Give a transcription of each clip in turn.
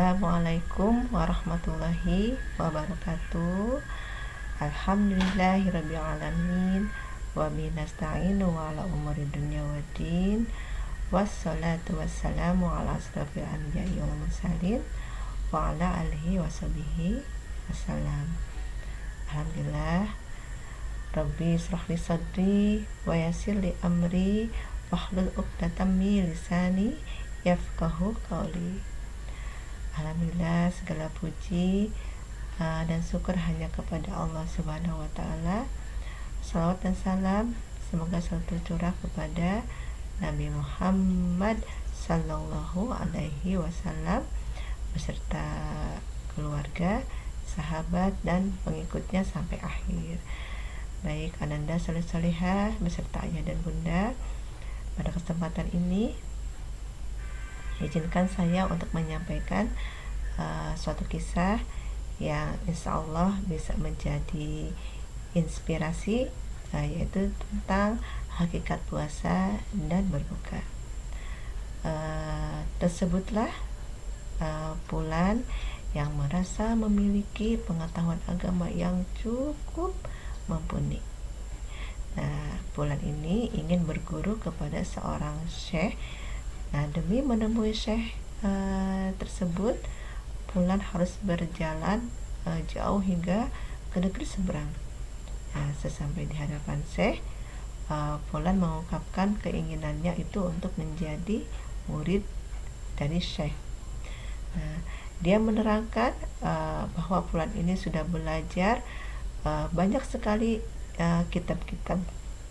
Assalamualaikum warahmatullahi wabarakatuh. Alhamdulillahirrabbilalamin. Wa binasta'inu ala umuri dunya waddin. Wassalatu wassalamu ala asrafil anbiya'i wal mursalin wa ala alihi washabihi wassalam. Alhamdulillah. Rabbi israh li sadri wa yassir li amri wahlul 'uqdatam min lisani yafqahu qawli. Alhamdulillah, segala puji dan syukur hanya kepada Allah Subhanahu wa taala. Salawat dan salam semoga selalu tercurah kepada Nabi Muhammad sallallahu alaihi wasallam beserta keluarga, sahabat dan pengikutnya sampai akhir. Baik, Ananda salih-salihah beserta ayah dan bunda, pada kesempatan ini izinkan saya untuk menyampaikan suatu kisah yang insya Allah bisa menjadi inspirasi, yaitu tentang hakikat puasa dan berbuka. Tersebutlah Fulan yang merasa memiliki pengetahuan agama yang cukup mumpuni. Nah, Fulan ini ingin berguru kepada seorang syekh. Nah, demi menemui syekh tersebut, Fulan harus berjalan jauh hingga ke negeri seberang. Nah, sesampai di hadapan syekh, Fulan mengungkapkan keinginannya itu untuk menjadi murid dari syekh. Nah, dia menerangkan bahwa Fulan ini sudah belajar banyak sekali kitab-kitab,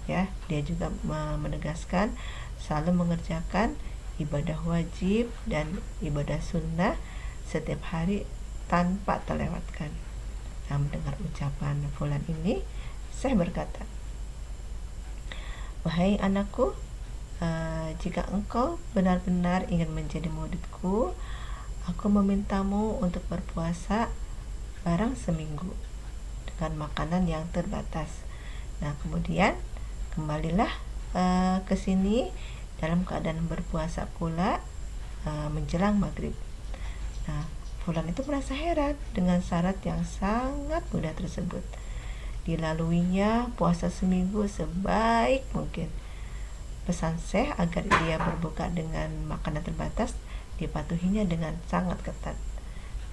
ya. Dia juga menegaskan selalu mengerjakan ibadah wajib dan ibadah sunnah setiap hari tanpa terlewatkan. Nah, mendengar ucapan Fulan ini, saya berkata, "Wahai anakku, jika engkau benar-benar ingin menjadi muridku, aku memintamu untuk berpuasa barang seminggu dengan makanan yang terbatas. Nah, kemudian kembalilah ke sini dalam keadaan berpuasa pula menjelang maghrib." Nah, Fulan itu merasa heran dengan syarat yang sangat mudah tersebut. Dilaluinya puasa seminggu sebaik mungkin. Pesan syekh agar dia berbuka dengan makanan terbatas dipatuhinya dengan sangat ketat.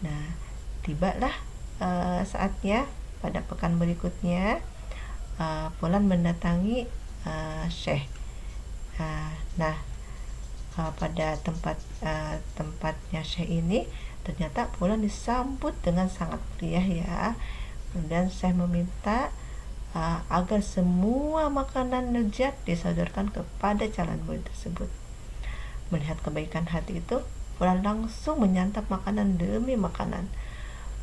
Nah, tibalah saatnya pada pekan berikutnya Fulan mendatangi syekh. Nah, pada tempatnya syekh ini ternyata Fulan disambut dengan sangat meriah, ya. Kemudian syekh meminta agar semua makanan lezat disodorkan kepada calon murid tersebut. Melihat kebaikan hati itu, Fulan langsung menyantap makanan demi makanan.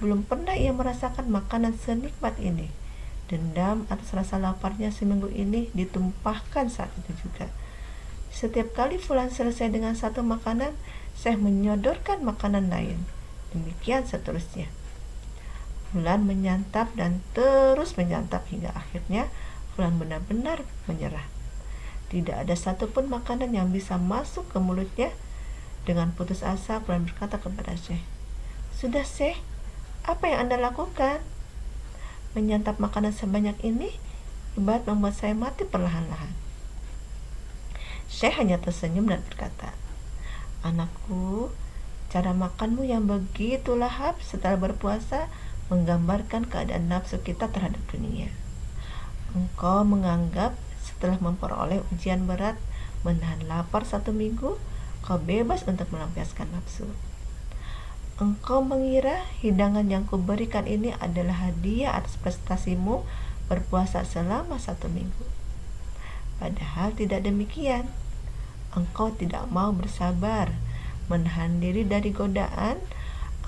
Belum pernah ia merasakan makanan senikmat ini. Dendam atas rasa laparnya seminggu ini ditumpahkan saat itu juga. Setiap kali Fulan selesai dengan satu makanan, syekh menyodorkan makanan lain. Demikian seterusnya. Fulan menyantap dan terus menyantap hingga akhirnya Fulan benar-benar menyerah. Tidak ada satupun makanan yang bisa masuk ke mulutnya. Dengan putus asa, Fulan berkata kepada syekh, "Sudah syekh, apa yang Anda lakukan? Menyantap makanan sebanyak ini ibarat membuat saya mati perlahan-lahan." Syekh hanya tersenyum dan berkata, "Anakku, cara makanmu yang begitu lahap setelah berpuasa menggambarkan keadaan nafsu kita terhadap dunia. Engkau menganggap setelah memperoleh ujian berat, menahan lapar 1 minggu, kau bebas untuk melampiaskan nafsu. Engkau mengira hidangan yang kuberikan ini adalah hadiah atas prestasimu berpuasa selama 1 minggu. Padahal tidak demikian. Engkau tidak mau bersabar, menahan diri dari godaan.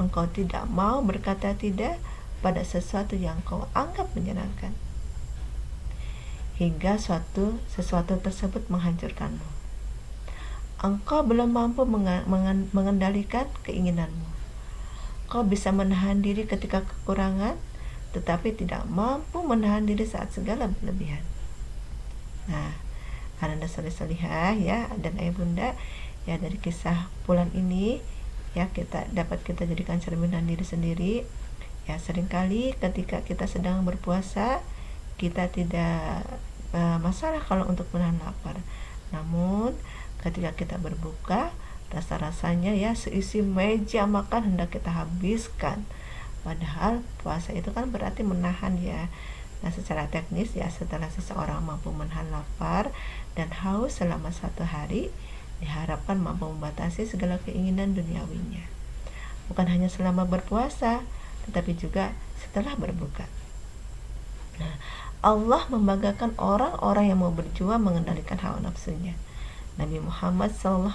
Engkau tidak mau berkata tidak pada sesuatu yang kau anggap menyenangkan, hingga sesuatu tersebut menghancurkanmu. Engkau belum mampu mengendalikan keinginanmu. Kau bisa menahan diri ketika kekurangan, tetapi tidak mampu menahan diri saat segala berlebihan." Nah, Ananda salih-salihah, ya, dan ayah bunda, ya, dari kisah Fulan ini ya, kita jadikan cerminan diri sendiri. Ya, seringkali ketika kita sedang berpuasa kita tidak masalah kalau untuk menahan lapar, namun ketika kita berbuka rasa-rasanya ya seisi meja makan hendak kita habiskan, padahal puasa itu kan berarti menahan ya. Nah, secara teknis ya, setelah seseorang mampu menahan lapar dan haus selama 1 hari, diharapkan mampu membatasi segala keinginan duniawinya. Bukan hanya selama berpuasa, tetapi juga setelah berbuka. Nah, Allah membanggakan orang-orang yang mau berjuang mengendalikan hawa nafsunya. Nabi Muhammad SAW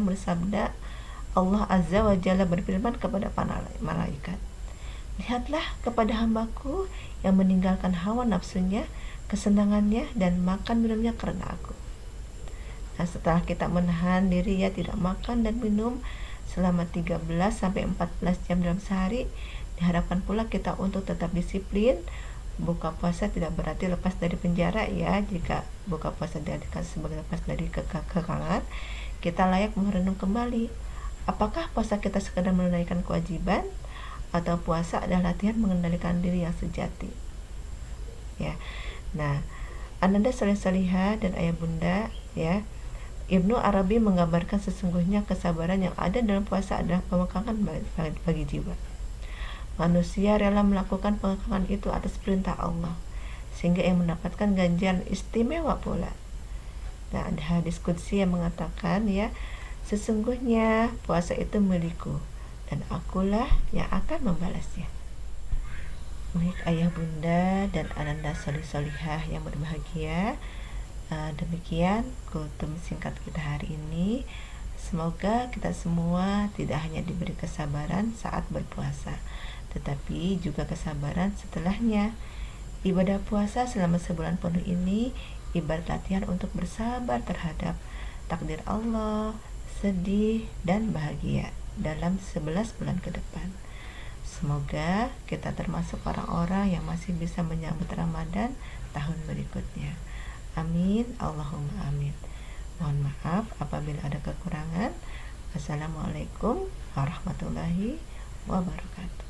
bersabda, Allah Azza wa Jalla berfirman kepada para malaikat, lihatlah kepada hambaku yang meninggalkan hawa nafsunya, kesenangannya, dan makan minumnya karena aku. Nah, setelah kita menahan diri ya tidak makan dan minum selama 13-14 jam dalam sehari, diharapkan pula kita untuk tetap disiplin. Buka puasa tidak berarti lepas dari penjara ya. Jika buka puasa dijadikan sebagai lepas dari kekangan, kita layak merenung kembali, apakah puasa kita sekedar menunaikan kewajiban atau puasa adalah latihan mengendalikan diri yang sejati ya. Nah, Ananda salih-salihah dan ayah bunda ya, Ibnu Arabi menggambarkan sesungguhnya kesabaran yang ada dalam puasa adalah pengkakan bagi jiwa. Manusia rela melakukan pengekangan itu atas perintah Allah, sehingga ia mendapatkan ganjaran istimewa pula. Nah, ada hadis qudsi yang mengatakan ya, sesungguhnya puasa itu milikku dan akulah yang akan membalasnya. Baik ayah bunda dan ananda solih-solihah yang berbahagia, demikian kultum singkat kita hari ini. Semoga kita semua tidak hanya diberi kesabaran saat berpuasa, tetapi juga kesabaran setelahnya. Ibadah puasa selama sebulan penuh ini ibarat latihan untuk bersabar terhadap takdir Allah, sedih dan bahagia dalam 11 bulan ke depan. Semoga kita termasuk orang-orang yang masih bisa menyambut Ramadan tahun berikutnya. Amin, Allahumma amin. Mohon maaf apabila ada kekurangan. Wassalamualaikum warahmatullahi wabarakatuh.